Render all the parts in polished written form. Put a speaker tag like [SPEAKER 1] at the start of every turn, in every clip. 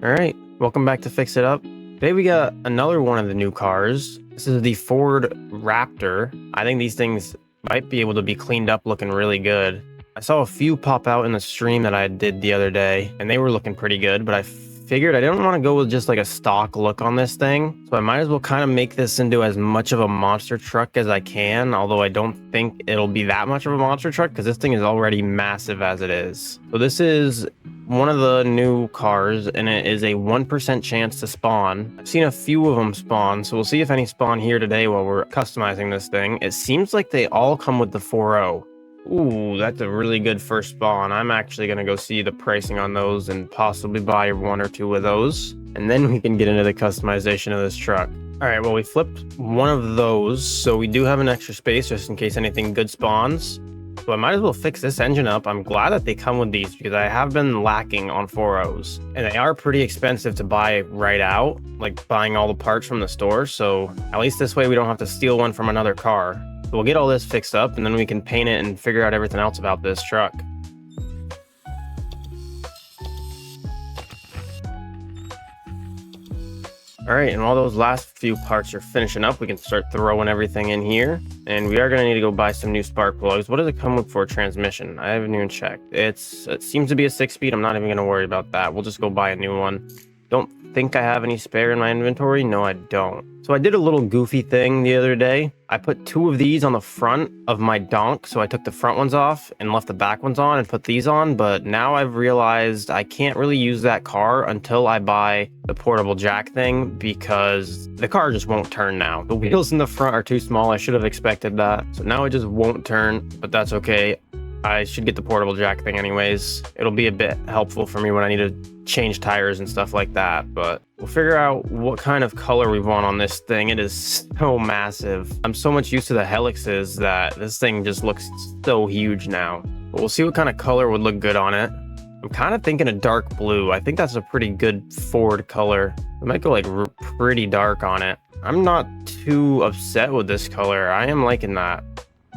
[SPEAKER 1] All right, welcome back to Fix It Up. Today we got another one of the new cars. This is the Ford Raptor. I think these things might be able to be cleaned up looking really good. I saw a few pop out in the stream that I did the other day, and they were looking pretty good, but I figured I didn't want to go with just like a stock look on this thing, so I might as well kind of make this into as much of a monster truck as I can, although I don't think it'll be that much of a monster truck because this thing is already massive as it is. So this is one of the new cars, and it is a 1% chance to spawn. I've seen a few of them spawn, so we'll see if any spawn here today while we're customizing this thing. It seems like they all come with the 4.0. Ooh, that's a really good first spawn. I'm actually going to go see the pricing on those and possibly buy one or two of those. And then we can get into the customization of this truck. All right, well, we flipped one of those, so we do have an extra space just in case anything good spawns. So I might as well fix this engine up. I'm glad that they come with these because I have been lacking on 4.0s. And they are pretty expensive to buy right out, like buying all the parts from the store. So at least this way we don't have to steal one from another car. So we'll get all this fixed up and then we can paint it and figure out everything else about this truck. All right, and while those last few parts are finishing up, we can start throwing everything in here. And we are going to need to go buy some new spark plugs. What does it come with for a transmission? I haven't even checked. It seems to be a 6-speed. I'm not even going to worry about that. We'll just go buy a new one. Don't think I have any spare in my inventory. No, I don't. So I did a little goofy thing the other day. I put 2 of these on the front of my donk. So I took the front ones off and left the back ones on and put these on. But now I've realized I can't really use that car until I buy the portable jack thing because the car just won't turn now. The wheels in the front are too small. I should have expected that. So now it just won't turn, but that's okay. I should get the portable jack thing anyways. It'll be a bit helpful for me when I need to change tires and stuff like that, but we'll figure out what kind of color we want on this thing. It is so massive. I'm so much used to the helixes that this thing just looks so huge now. But we'll see what kind of color would look good on it. I'm kind of thinking a dark blue. I think that's a pretty good Ford color. We might go like pretty dark on it. I'm not too upset with this color. I am liking that.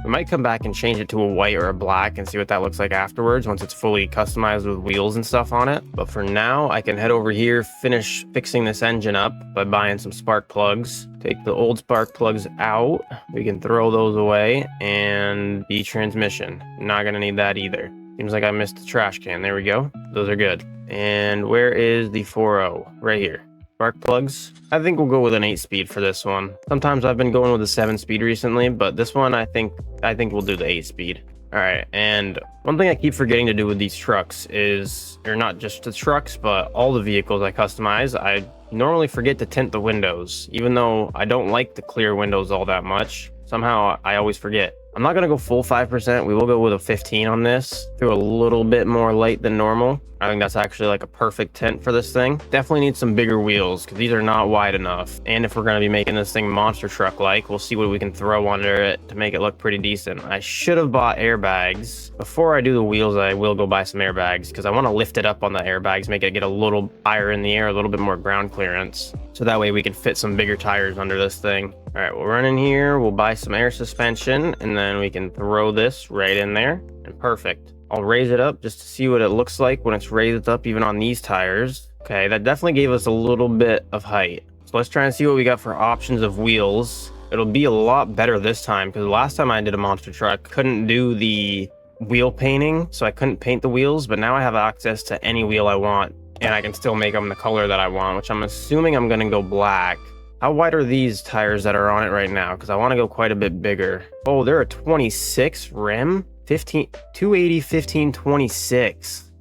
[SPEAKER 1] We might come back and change it to a white or a black and see what that looks like afterwards once it's fully customized with wheels and stuff on it. But for now, I can head over here, finish fixing this engine up by buying some spark plugs. Take the old spark plugs out. We can throw those away. And the transmission. Not going to need that either. Seems like I missed the trash can. There we go. Those are good. And where is the 4.0? Right here. Spark plugs. I think we'll go with an 8-speed for this one. Sometimes I've been going with a 7-speed recently, but this one I think we'll do the 8-speed. All right, and one thing I keep forgetting to do with these trucks is, or not just the trucks, but all the vehicles I customize, I normally forget to tint the windows, even though I don't like the clear windows all that much. Somehow I always forget. I'm not going to go full 5%. We will go with a 15 on this, through a little bit more light than normal. I think that's actually like a perfect tint for this thing. Definitely need some bigger wheels because these are not wide enough. And if we're going to be making this thing monster truck-like, we'll see what we can throw under it to make it look pretty decent. I should have bought airbags. Before I do the wheels, I will go buy some airbags because I want to lift it up on the airbags, make it get a little higher in the air, a little bit more ground clearance. So that way we can fit some bigger tires under this thing. All right, we'll run in here, we'll buy some air suspension, and then we can throw this right in there, and perfect. I'll raise it up just to see what it looks like when it's raised up even on these tires. Okay, that definitely gave us a little bit of height. So let's try and see what we got for options of wheels. It'll be a lot better this time, because last time I did a monster truck, couldn't do the wheel painting, so I couldn't paint the wheels, but now I have access to any wheel I want, and I can still make them the color that I want, which I'm assuming I'm gonna go black. How wide are these tires that are on it right now? Because I want to go quite a bit bigger. Oh, they're a 26 rim? 280, 15, 26.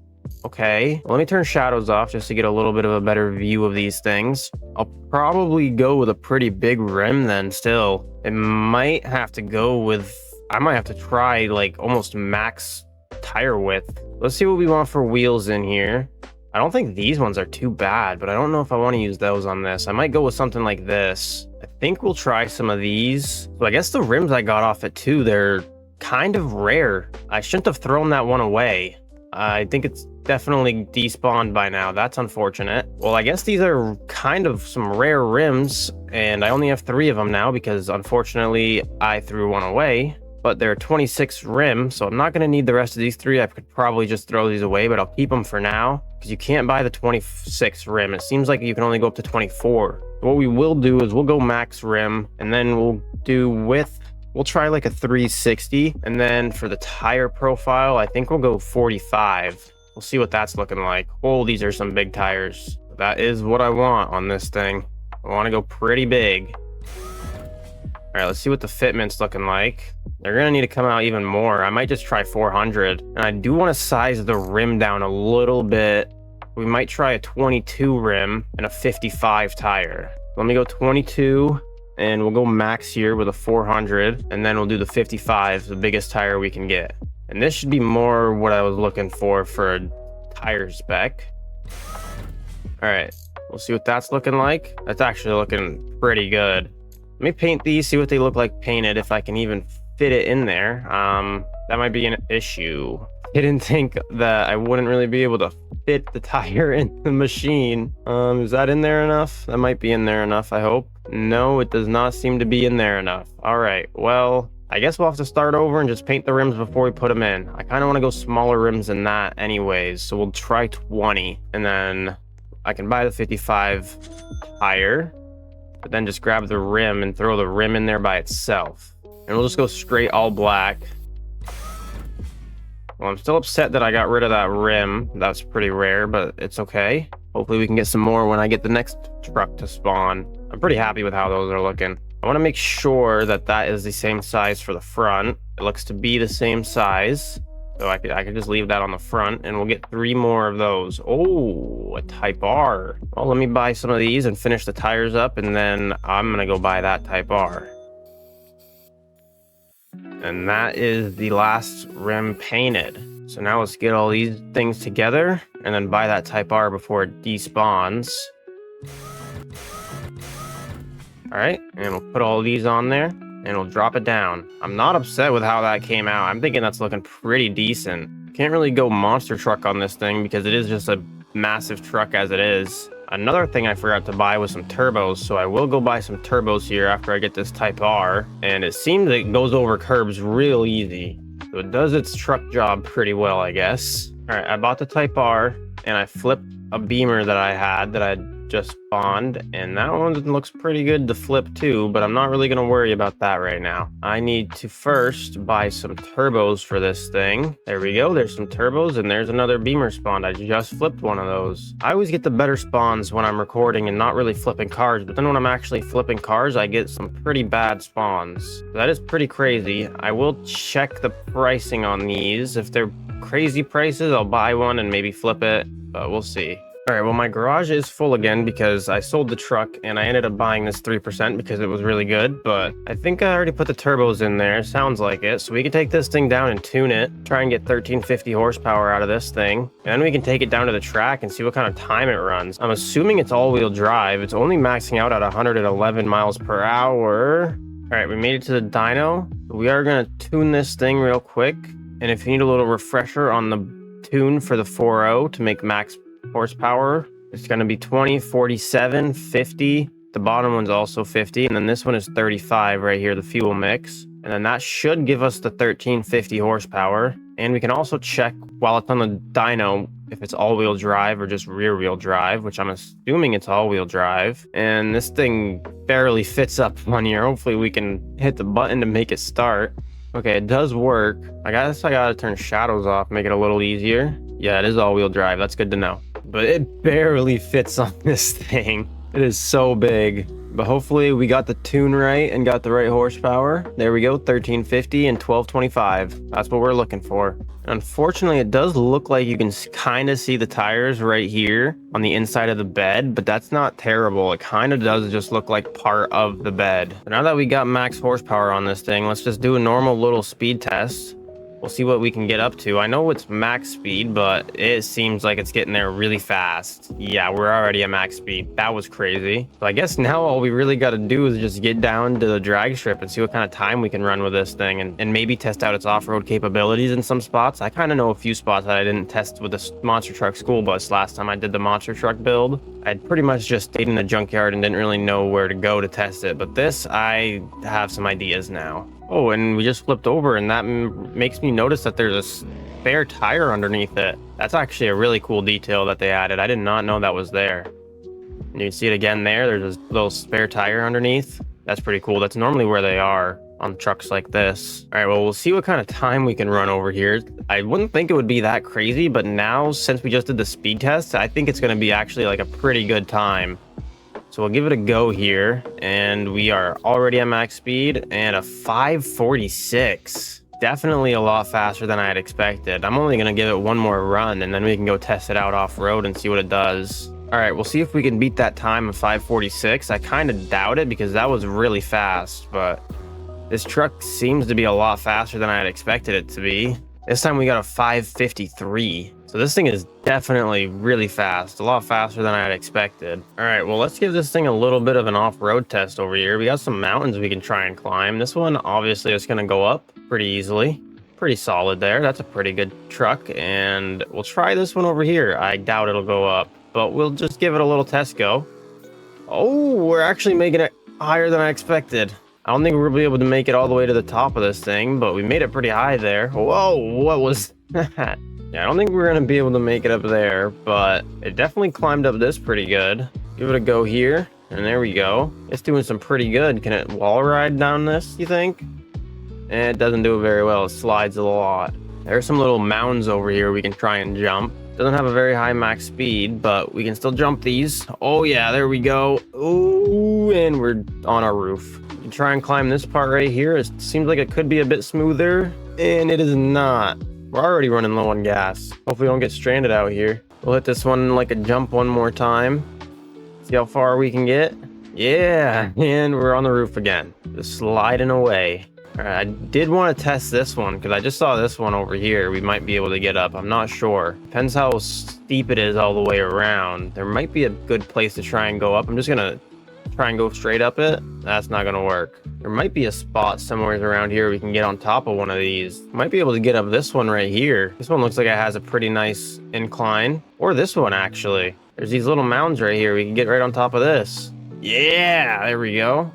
[SPEAKER 1] Okay. Well, let me turn shadows off just to get a little bit of a better view of these things. I'll probably go with a pretty big rim then still. It might have to go with... I might have to try like almost max tire width. Let's see what we want for wheels in here. I don't think these ones are too bad, but I don't know if I want to use those on this. I might go with something like this. I think we'll try some of these. So I guess the rims I got off it too, they're kind of rare. I shouldn't have thrown that one away. I think it's definitely despawned by now. That's unfortunate. Well, I guess these are kind of some rare rims, and I only have 3 of them now because unfortunately I threw one away. but they're 26 rim, so I'm not going to need the rest of these 3. I could probably just throw these away, but I'll keep them for now because you can't buy the 26 rim. It seems like you can only go up to 24. What we will do is we'll go max rim, and then we'll do width. We'll try like a 360, and then for the tire profile, I think we'll go 45. We'll see what that's looking like. Oh, these are some big tires. That is what I want on this thing. I want to go pretty big. All right, let's see what the fitment's looking like. They're gonna need to come out even more. I might just try 400, and I do want to size the rim down a little bit. We might try a 22 rim and a 55 tire. Let me go 22, and we'll go max here with a 400, and then we'll do the 55, the biggest tire we can get. And this should be more what I was looking for a tire spec. All right, we'll see what that's looking like. That's actually looking pretty good. Let me paint these, see what they look like painted, if I can even fit it in there. That might be an issue. I didn't think that I wouldn't really be able to fit the tire in the machine. Is that in there enough? That might be in there enough, I hope. No, it does not seem to be in there enough. All right, well, I guess we'll have to start over and just paint the rims before we put them in. I kind of want to go smaller rims than that anyways, so we'll try 20, and then I can buy the 55 tire, but then just grab the rim and throw the rim in there by itself. And we'll just go straight all black. Well, I'm still upset that I got rid of that rim. That's pretty rare, but it's okay. Hopefully we can get some more when I get the next truck to spawn. I'm pretty happy with how those are looking. I want to make sure that that is the same size for the front. It looks to be the same size. So I could just leave that on the front, and we'll get 3 more of those. Oh, a Type R. Well, let me buy some of these and finish the tires up, and then I'm gonna go buy that Type R. And that is the last rim painted. So now let's get all these things together and then buy that Type R before it despawns. All right, and we'll put all these on there, and we'll drop it down. I'm not upset with how that came out. I'm thinking that's looking pretty decent. Can't really go monster truck on this thing because it is just a massive truck as it is. Another thing I forgot to buy was some turbos, so I will go buy some turbos here after I get this Type R. And it seems it goes over curbs real easy. So it does its truck job pretty well, I guess. All right, I bought the Type R, and I flipped a Beamer that I had that I just spawned, and that one looks pretty good to flip too, but I'm not really gonna worry about that right now. I need to first buy some turbos for this thing. There we go, there's some turbos, and there's another Beamer spawned. I just flipped one of those. I always get the better spawns when I'm recording and not really flipping cars, but then when I'm actually flipping cars, I get some pretty bad spawns. That is pretty crazy. I will check the pricing on these. If they're crazy prices, I'll buy one and maybe flip it, but we'll see. All right, well, my garage is full again because I sold the truck and I ended up buying this 3% because it was really good, but I think I already put the turbos in there. Sounds like it. So we can take this thing down and tune it, try and get 1350 horsepower out of this thing. And then we can take it down to the track and see what kind of time it runs. I'm assuming it's all-wheel drive. It's only maxing out at 111 miles per hour. All right, we made it to the dyno. We are gonna tune this thing real quick. And if you need a little refresher on the tune for the 4.0 to make max horsepower, it's going to be 20, 47, 50. The bottom one's also 50, and then this one is 35 right here, the fuel mix. And then that should give us the 1350 horsepower. And we can also check while it's on the dyno if it's all-wheel drive or just rear-wheel drive, which I'm assuming it's all-wheel drive. And this thing barely fits up on here. Hopefully we can hit the button to make it start. Okay, it does work. I guess I gotta turn shadows off, make it a little easier. Yeah, it is all-wheel drive. That's good to know. But it barely fits on this thing. It is so big. But hopefully we got the tune right and got the right horsepower. There we go, 1350 and 1225. That's what we're looking for. Unfortunately, it does look like you can kind of see the tires right here on the inside of the bed, but that's not terrible. It kind of does just look like part of the bed. But now that we got max horsepower on this thing, let's just do a normal little speed test. We'll see what we can get up to. I know it's max speed, but it seems like it's getting there really fast. Yeah, we're already at max speed. That was crazy. So I guess now all we really got to do is just get down to the drag strip and see what kind of time we can run with this thing, and maybe test out its off-road capabilities in some spots. I kind of know a few spots that I didn't test with the monster truck school bus last time I did the monster truck build. I'd pretty much just stayed in the junkyard and didn't really know where to go to test it, but this, I have some ideas now. Oh, and we just flipped over, and that makes me notice that there's a spare tire underneath it. That's actually a really cool detail that they added. I did not know that was there. And you can see it again there. There's a little spare tire underneath. That's pretty cool. That's normally where they are on trucks like this. All right, well, we'll see what kind of time we can run over here. I wouldn't think it would be that crazy, but now since we just did the speed test, I think it's going to be actually like a pretty good time. So we'll give it a go here, and we are already at max speed and a 546. Definitely a lot faster than I had expected. I'm only going to give it one more run, and then we can go test it out off-road and see what it does. All right, we'll see if we can beat that time of 546. I kind of doubt it because that was really fast, but this truck seems to be a lot faster than I had expected it to be. This time we got a 553. So this thing is definitely really fast, a lot faster than I had expected. All right, well, let's give this thing a little bit of an off-road test over here. We got some mountains we can try and climb. This one obviously is gonna go up pretty easily. Pretty solid there. That's a pretty good truck. And we'll try this one over here. I doubt it'll go up, but we'll just give it a little test go. Oh, we're actually making it higher than I expected. I don't think we're gonna be able to make it all the way to the top of this thing, but we made it pretty high there. Whoa, what was that? Yeah, I don't think we're gonna be able to make it up there, but it definitely climbed up this pretty good. Give it a go here, and there we go. It's doing some pretty good. Can it wall ride down this, you think? It doesn't do it very well. It slides a lot. There's some little mounds over here we can try and jump. Doesn't have a very high max speed, but we can still jump these. Oh yeah, there we go. Ooh, and we're on our roof. We can try and climb this part right here. It seems like it could be a bit smoother, and it is not. We're already running low on gas. Hopefully we don't get stranded out here. We'll hit this one like a jump one more time. See how far we can get. Yeah, and we're on the roof again. Just sliding away. All right, I did want to test this one because I just saw this one over here. We might be able to get up. I'm not sure. Depends how steep it is all the way around. There might be a good place to try and go up. I'm just going to try and go straight up it. That's not going to work. There might be a spot somewhere around here we can get on top of one of these. Might be able to get up this one right here. This one looks like it has a pretty nice incline. Or this one, actually. There's these little mounds right here. We can get right on top of this. Yeah, there we go.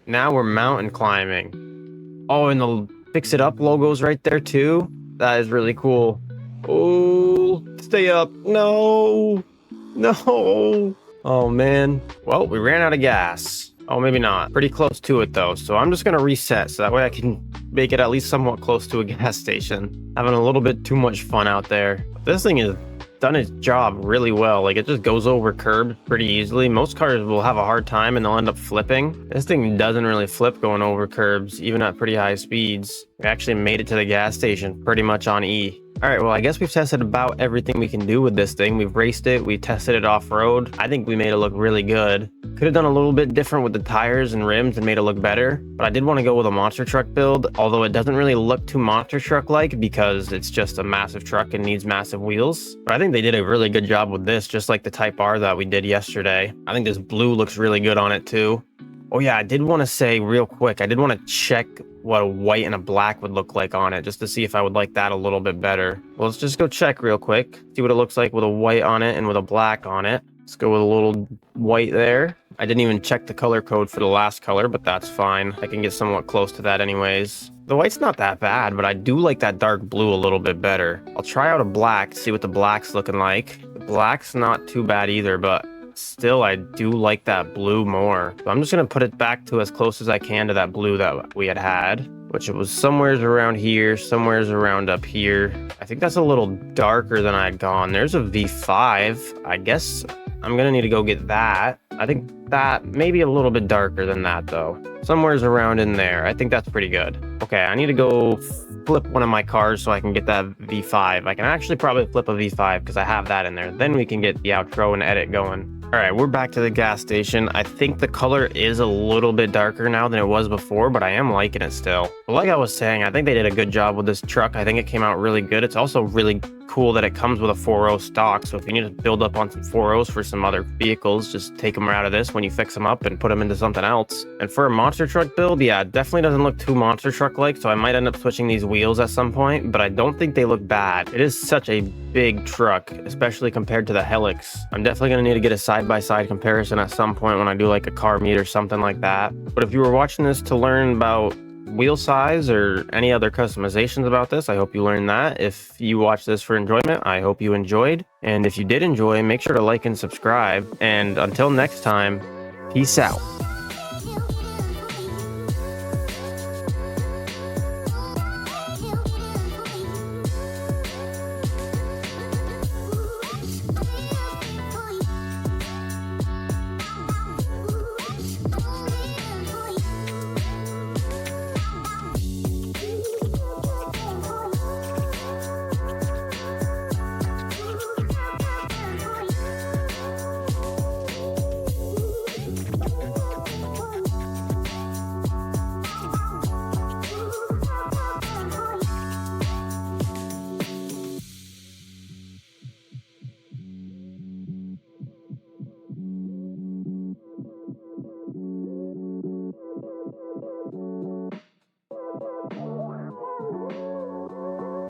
[SPEAKER 1] Now we're mountain climbing. Oh, and the Fix It Up logo's right there too. That is really cool. Oh, stay up. No. No. Oh, man. Well, we ran out of gas. Oh, maybe not. Pretty close to it, though. So I'm just going to reset so that way I can make it at least somewhat close to a gas station. Having a little bit too much fun out there. This thing has done its job really well. Like, it just goes over curbs pretty easily. Most cars will have a hard time and they'll end up flipping. This thing doesn't really flip going over curbs, even at pretty high speeds. We actually made it to the gas station pretty much on E. All right, well, I guess we've tested about everything we can do with this thing. We've raced it, we tested it off-road. I think we made it look really good. Could have done a little bit different with the tires and rims and made it look better, but I did want to go with a monster truck build, although it doesn't really look too monster truck-like because it's just a massive truck and needs massive wheels. But I think they did a really good job with this, just like the Type R that we did yesterday. I think this blue looks really good on it too. Oh yeah, I did want to say real quick, I did want to check what a white and a black would look like on it, just to see if I would like that a little bit better. Well, let's just go check real quick, see what it looks like with a white on it and with a black on it. Let's go with a little white there. I didn't even check the color code for the last color, but that's fine. I can get somewhat close to that anyways. The white's not that bad, but I do like that dark blue a little bit better. I'll try out a black, see what the black's looking like. The black's not too bad either, but still, I do like that blue more. So I'm just going to put it back to as close as I can to that blue that we had, which it was somewheres around here, somewheres around up here. I think that's a little darker than I had gone. There's a V5. I guess I'm going to need to go get that. I think that maybe a little bit darker than that, though. Somewheres around in there. I think that's pretty good. Okay, I need to go flip one of my cars so I can get that V5. I can actually probably flip a V5 because I have that in there. Then we can get the outro and edit going. All right, we're back to the gas station. I think the color is a little bit darker now than it was before, but I am liking it still. But like I was saying, I think they did a good job with this truck. I think it came out really good. It's also really cool that it comes with a 4.0 stock. So if you need to build up on some 4.0s for some other vehicles, just take them out of this when you fix them up and put them into something else. And for a monster truck build, yeah, it definitely doesn't look too monster truck like, so I might end up switching these wheels at some point, but I don't think they look bad. It is such a big truck, especially compared to the Helix. I'm definitely going to need to get a side-by-side comparison at some point when I do like a car meet or something like that. But if you were watching this to learn about wheel size or any other customizations about this, I hope you learned that. If you watch this for enjoyment, I hope you enjoyed. And if you did enjoy, make sure to like and subscribe. And until next time, peace out.